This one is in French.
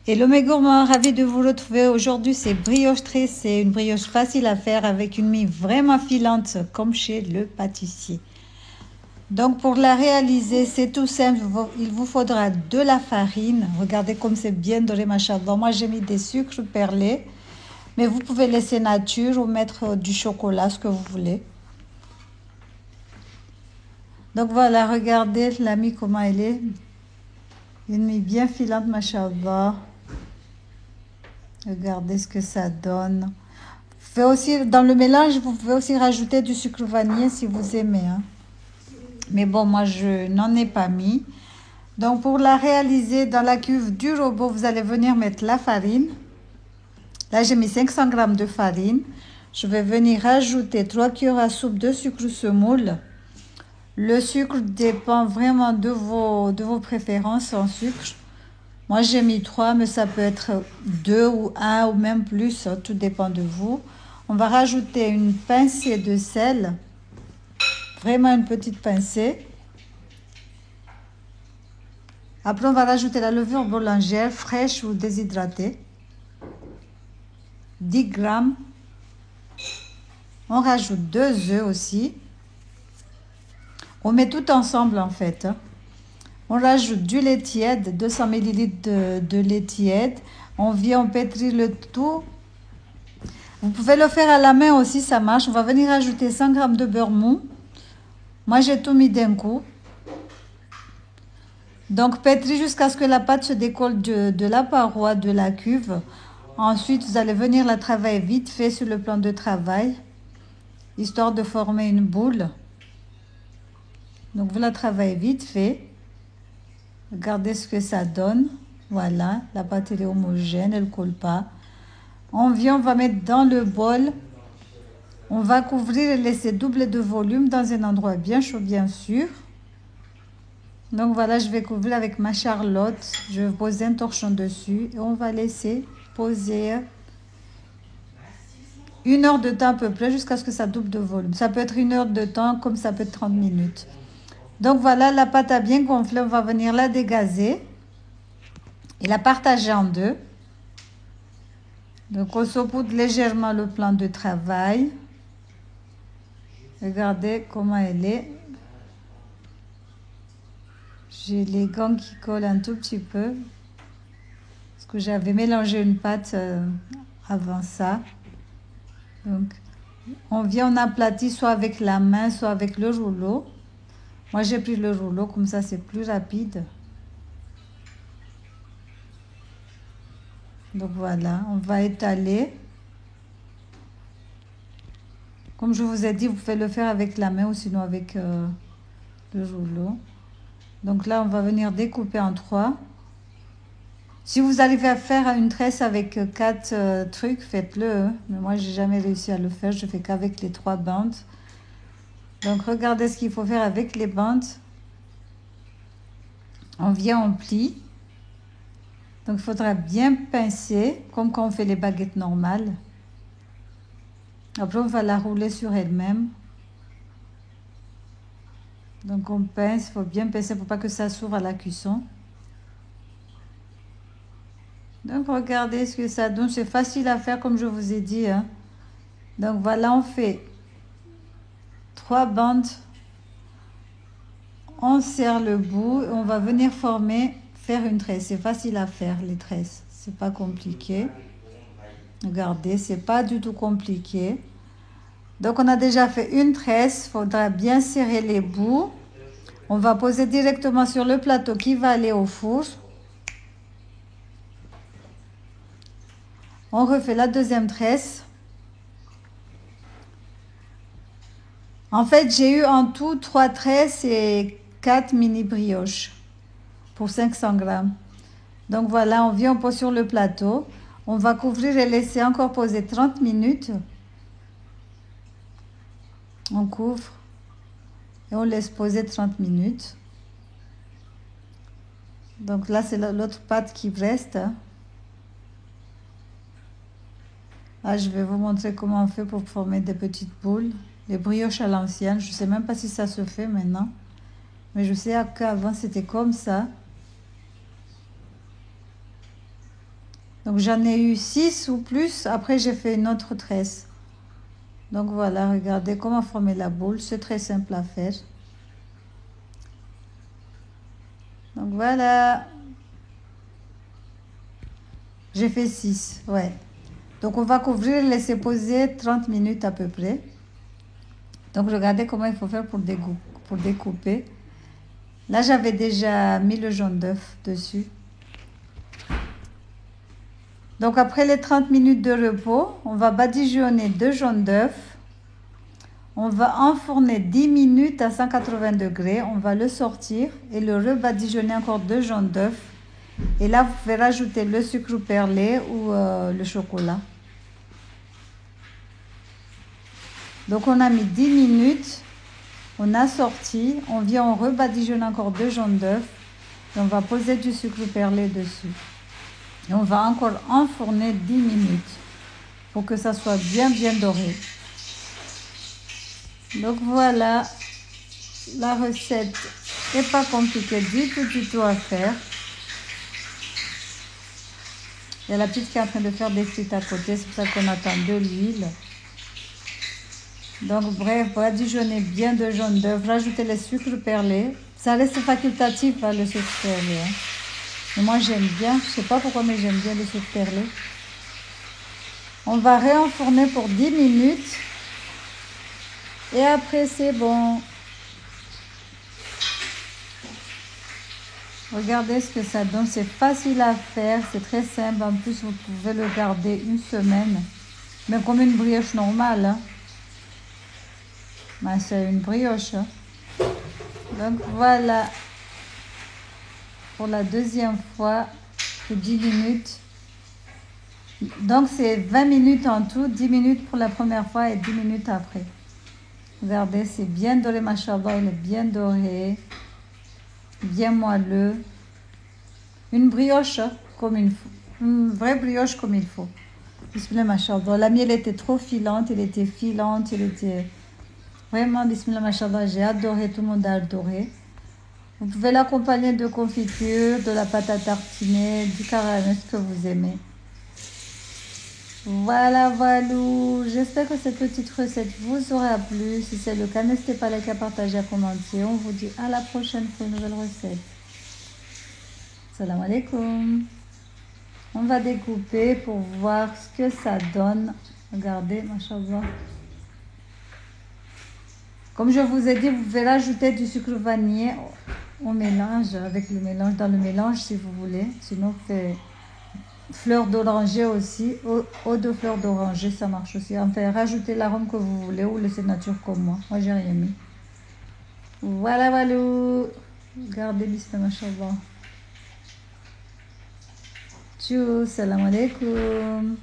Hello mes gourmands, ravi de vous retrouver. Aujourd'hui c'est brioche tresse, c'est une brioche facile à faire avec une mie vraiment filante comme chez le pâtissier. Donc pour la réaliser c'est tout simple, il vous faudra de la farine. Regardez comme c'est bien doré machallah. Moi j'ai mis des sucres perlés, mais vous pouvez laisser nature ou mettre du chocolat, ce que vous voulez. Donc voilà, regardez la mie comment elle est. Une mie bien filante machallah. Regardez ce que ça donne. Aussi, dans le mélange, vous pouvez aussi rajouter du sucre vanillé si vous aimez. Hein. Mais bon, moi, je n'en ai pas mis. Donc, pour la réaliser dans la cuve du robot, vous allez venir mettre la farine. Là, j'ai mis 500 g de farine. Je vais venir rajouter 3 cuillères à soupe de sucre semoule. Le sucre dépend vraiment de vos préférences en sucre. Moi, j'ai mis 3, mais ça peut être 2 ou 1 ou même plus. Tout dépend de vous. On va rajouter une pincée de sel. Vraiment une petite pincée. Après, on va rajouter la levure boulangère fraîche ou déshydratée. 10 grammes. On rajoute 2 œufs aussi. On met tout ensemble en fait. On rajoute du lait tiède, 200 ml de lait tiède. On vient, on pétrit le tout. Vous pouvez le faire à la main aussi, ça marche. On va venir ajouter 100 g de beurre mou. Moi, j'ai tout mis d'un coup. Donc, pétrir jusqu'à ce que la pâte se décolle de la paroi de la cuve. Ensuite, vous allez venir la travailler vite fait sur le plan de travail, histoire de former une boule. Donc, vous la travaillez vite fait. Regardez ce que ça donne. Voilà, la pâte elle est homogène, elle ne colle pas. On va mettre dans le bol. On va couvrir et laisser doubler de volume dans un endroit bien chaud, bien sûr. Donc voilà, je vais couvrir avec ma charlotte. Je vais poser un torchon dessus et on va laisser poser 1 heure de temps à peu près jusqu'à ce que ça double de volume. Ça peut être 1 heure de temps comme ça peut être 30 minutes. Donc voilà, la pâte a bien gonflé. On va venir la dégazer et la partager en deux. Donc on saupoudre légèrement le plan de travail. Regardez comment elle est. J'ai les gants qui collent un tout petit peu. Parce que j'avais mélangé une pâte avant ça. Donc, on aplatit soit avec la main, soit avec le rouleau. Moi, j'ai pris le rouleau, comme ça, c'est plus rapide. Donc, voilà, on va étaler. Comme je vous ai dit, vous pouvez le faire avec la main ou sinon avec le rouleau. Donc là, on va venir découper en 3. Si vous arrivez à faire une tresse avec 4 trucs, faites-le. Mais moi, j'ai jamais réussi à le faire. Je fais qu'avec les 3 bandes. Donc, regardez ce qu'il faut faire avec les bandes. On vient, on plie. Donc, il faudra bien pincer, comme quand on fait les baguettes normales. Après, on va la rouler sur elle-même. Donc, on pince. Il faut bien pincer pour pas que ça s'ouvre à la cuisson. Donc, regardez ce que ça donne. C'est facile à faire, comme je vous ai dit. Hein. Donc, voilà, on fait 3 bandes. On serre le bout. On va venir faire une tresse. C'est facile à faire, les tresses. C'est pas compliqué. Regardez, c'est pas du tout compliqué. Donc, on a déjà fait une tresse. Il faudra bien serrer les bouts. On va poser directement sur le plateau qui va aller au four. On refait la deuxième tresse. En fait, j'ai eu en tout 3 tresses et 4 mini brioches pour 500 g. Donc voilà, on vient, on pose sur le plateau. On va couvrir et laisser encore poser 30 minutes. On couvre et on laisse poser 30 minutes. Donc là, c'est l'autre pâte qui reste. Là, je vais vous montrer comment on fait pour former des petites boules. Les brioches à l'ancienne. Je ne sais même pas si ça se fait maintenant. Mais je sais qu'avant, c'était comme ça. Donc j'en ai eu 6 ou plus. Après j'ai fait une autre tresse. Donc voilà, regardez comment former la boule. C'est très simple à faire. Donc voilà. J'ai fait 6, ouais. Donc on va couvrir, laisser poser 30 minutes à peu près. Donc regardez comment il faut faire pour découper. Là j'avais déjà mis le jaune d'œuf dessus. Donc après les 30 minutes de repos, on va badigeonner 2 jaunes d'œuf. On va enfourner 10 minutes à 180 degrés. On va le sortir et le rebadigeonner encore 2 jaunes d'œuf. Et là, vous pouvez rajouter le sucre perlé ou le chocolat. Donc on a mis 10 minutes. On a sorti. On vient, on rebadigeonne encore 2 jaunes d'œuf. Et on va poser du sucre perlé dessus. Et on va encore enfourner 10 minutes pour que ça soit bien doré. Donc voilà, la recette n'est pas compliquée du tout à faire. Il y a la petite qui est en train de faire des frites à côté, c'est pour ça qu'on attend de l'huile. Donc bref, badigeonnez bien de jaune d'œuf, rajoutez le sucre perlé. Ça reste facultatif, hein, le sucre perlé. Hein. Et moi j'aime bien, je sais pas pourquoi, mais j'aime bien le sucre perlé. On va réenfourner pour 10 minutes. Et après c'est bon. Regardez ce que ça donne, c'est facile à faire, c'est très simple. En plus, vous pouvez le garder une semaine, mais comme une brioche normale. Hein. Ben, c'est une brioche. Hein. Donc voilà, pour la deuxième fois, c'est 10 minutes. Donc c'est 20 minutes en tout, 10 minutes pour la première fois et 10 minutes après. Regardez, c'est bien doré, machallah, il est bien doré, bien moelleux. Une brioche comme une vraie brioche comme il faut. Bismillah, machallah. La miel était trop filante, elle était filante, elle était vraiment, bismillah, machallah, j'ai adoré, tout le monde a adoré. Vous pouvez l'accompagner de confiture, de la pâte à tartiner, du caramel, ce que vous aimez. Voilà, j'espère que cette petite recette vous aura plu. Si c'est le cas, n'hésitez pas à liker, à partager, à commenter. On vous dit à la prochaine pour une nouvelle recette. Salam alaikum. On va découper pour voir ce que ça donne. Regardez, machallah. Comme je vous ai dit, vous pouvez rajouter du sucre vanillé au mélange, avec le mélange, dans le mélange si vous voulez. Sinon, vous faites fleur d'oranger aussi. Eau de fleur d'oranger, ça marche aussi. Enfin, rajoutez l'arôme que vous voulez ou laissez nature comme moi. Moi, j'ai rien mis. Voilà. Regardez, bismillah, machallah. Tchou, salam alaikum.